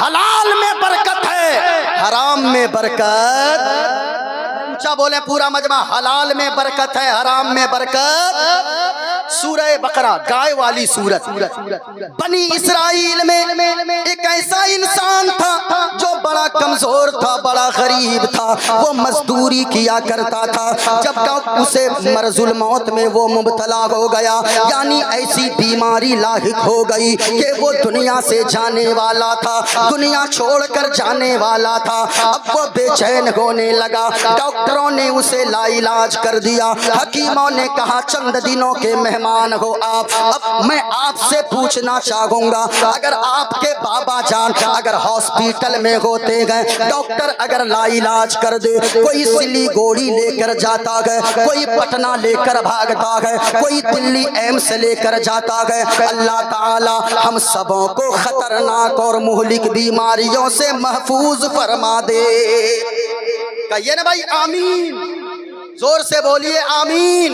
حلال میں برکت ہے، حرام میں برکت۔ اونچا بولیں پورا مجمع، حلال میں برکت ہے، حرام میں برکت۔ سورہ بقرہ گائے والی سورت۔ بنی اسرائیل میں ایک ایسا انسان تھا جو بڑا کمزور تھا، بڑا غریب تھا، وہ مزدوری کیا کرتا تھا۔ جب تک اسے مرض الموت میں وہ مبتلا ہو گیا، یعنی ایسی بیماری لاحق ہو گئی کہ وہ دنیا سے جانے والا تھا، دنیا چھوڑ کر جانے والا تھا۔ اب وہ بے چین ہونے لگا، ڈاکٹروں نے اسے لا علاج کر دیا، حکیموں نے کہا چند دنوں کے مہمان ہو آپ۔ اب میں آپ سے پوچھنا چاہوں گا، اگر آپ کے بابا جان اگر ہاسپیٹل میں ہوتے گئے، ڈاکٹر اگر لا علاج کر دے، کوئی سلی گوڑی لے کر جاتا گئے، کوئی پٹنہ لے کر بھاگتا گئے، کوئی دلی ایمس لے کر جاتا گئے، اللہ تعالی ہم سبوں کو خطرناک اور مہلک بیماریوں سے محفوظ فرما دے۔ کہیے نا بھائی آمین، زور سے بولیے آمین۔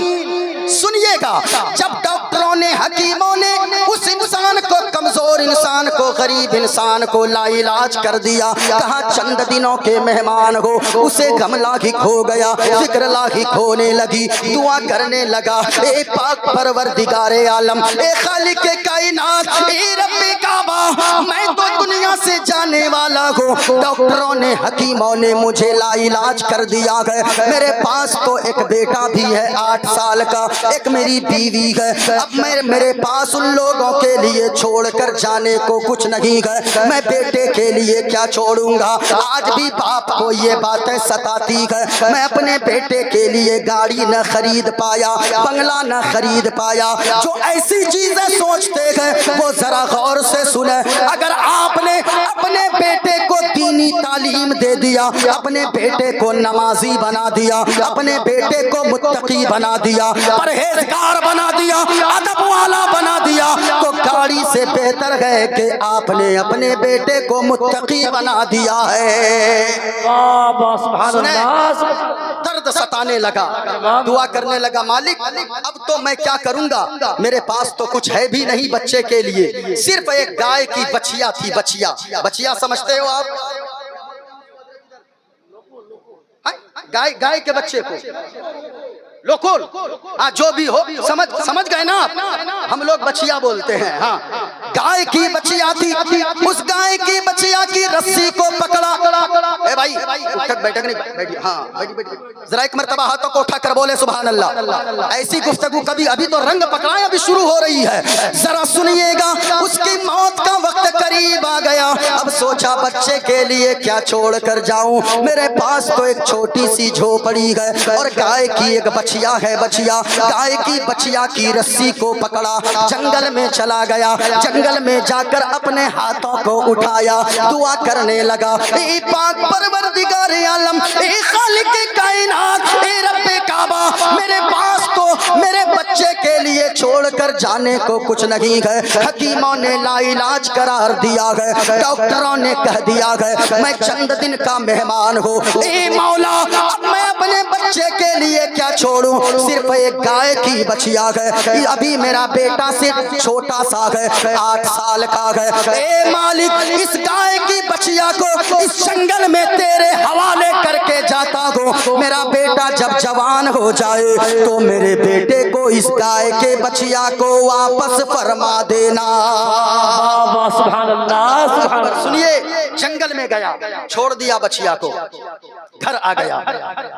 سنیے گا، جب ڈاکٹروں نے حکیموں نے اس انسان کو، کمزور انسان کو، غریب انسان کو لا علاج کر دیا، کہا چند دنوں کے مہمان ہو، اسے غم لاحق ہو گیا، فکر لاحق ہونے لگی، دعا کرنے لگا، اے پاک پروردگار عالم، اے خالق کائنات، اے رب کعبہ، میں تو دنیا سے جانے والا ہوں، ڈاکٹروں نے حکیموں نے مجھے لا علاج کر دیا ہے، میرے پاس تو ایک بیٹا بھی ہے 8 سال کا، ایک میری بیوی ہے، اب میرے پاس ان لوگوں کے لیے چھوڑ کر جانے کو کچھ نہیں ہے، میں بیٹے کے لیے کیا چھوڑوں گا؟ آج بھی باپ کو یہ باتیں ستاتی ہے، میں اپنے بیٹے کے لیے گاڑی نہ خرید پایا، بنگلہ نہ خرید پایا۔ جو ایسی چیزیں سوچتے ہیں وہ ذرا غور سے سنیں، اگر آپ نے اپنے بیٹے کو دینی تعلیم دے دیا، اپنے بیٹے کو نمازی بنا دیا، اپنے بیٹے کو متقی بنا دیا، پرہیزگار بنا دیا، ادب والا بنا دیا، تو گاڑی سے بہتر ہے کہ آپ نے اپنے بیٹے کو متقی بنا دیا ہے۔ درد ستانے لگا، دعا کرنے لگا، مالک اب تو میں کیا کروں گا؟ میرے پاس تو کچھ ہے بھی نہیں بچے کے لیے، صرف ایک گائے کی بچیا تھی۔ بچیا سمجھتے ہو آپ؟ گائے کے بچے کو لوکول، جو بھی ہو، سمجھ گئے نا آپ؟ ہم لوگ بچیا بولتے ہیں۔ ہاں، گائے کی بچیا تھی، اس گائے کی بچیا کی رسی کو پکڑا۔ اے بھائی بیٹھک نہیں بیٹھی، ہاں بیٹھی، ذرا ایک مرتبہ ہاتھوں کو اٹھا کر بولے سبحان اللہ۔ ایسی گفتگو کبھی، ابھی تو رنگ پکڑائیں، ابھی شروع ہو رہی ہے، ذرا سنیے گا۔ اس کی موت کا وقت قریب آ گیا، اب سوچا بچے کے لیے کیا چھوڑ کر جاؤں، میرے پاس تو ایک چھوٹی سی جھوپڑی ہے اور گائے کی ایک بچیا ہے۔ گائے کی بچیا کی رسی کو پکڑا، جنگل میں چلا گیا، جنگل میں جا کر اپنے ہاتھوں کو اٹھایا، دعا کرنے لگا، اے پاک پروردگار عالم، اے خالق کائنات، اے رب کعبہ، میرے پاس تو میرے بچے کے لیے چھوڑ کر جانے کو کچھ نہیں ہے۔ حکیموں نے لا علاج قرار دیا ہے، ڈاکٹروں نے کہہ دیا ہے میں چند دن کا مہمان ہوں، اے مولا اب میں اپنے بچے کے لیے کیا چھوڑوں؟ صرف ایک گائے کی بچیا ہے، ابھی میرا بیٹا صرف چھوٹا سا ہے، 8 سال کا ہے، اے مالک اس گائے کی بچیا کو اس جنگل میں تیرے حوالے کر کے جاتا ہوں، میرا بیٹا جب جوان ہو جائے تو میرے بیٹے کو اس گائے کے بچیا کو واپس فرما دینا۔ سبحان اللہ۔ سنیے، جنگل میں گیا، چھوڑ دیا بچیا کو، گھر آ گیا،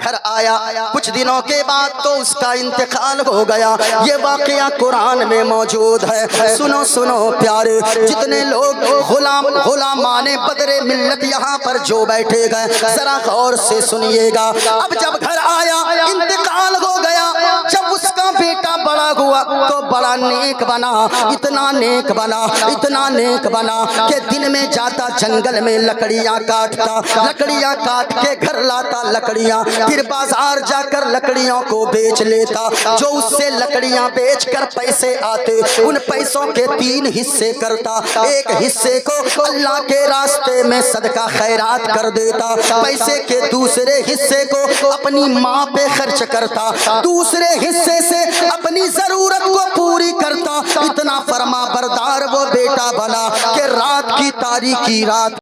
گھر آیا، کچھ دنوں کے بعد تو اس کا انتقال ہو گیا۔ یہ واقعہ قرآن میں موجود ہے، سنو پیارے، جتنے لوگ غلامان بدر ملت یہاں پر جو بیٹھے گئے ذرا غور سے سنیے گا۔ اب جب گھر آیا، انتقال ہو گیا، جب اس کا بیٹا بڑا ہوا تو بڑا نیک بنا، اتنا نیک بنا کہ دن میں جاتا جنگل میں لکڑیاں کاٹتا، لکڑیاں کاٹ کے گھر لاتا لکڑیاں، پھر بازار جا کر لکڑیوں کو بیچ لیتا، جو اس سے لکڑیاں بیچ کر پیسے آتے ان پیسوں کے 3 حصے کرتا، ایک حصے کو اللہ کے راستے میں صدقہ خیرات کر دیتا، پیسے کے دوسرے حصے کو اپنی ماں پہ خرچ کرتا، دوسرے حصے سے اپنی ضرورت کو پوری کرتا۔ اتنا فرما بردار وہ بیٹا بنا کہ رات کی تاریکی رات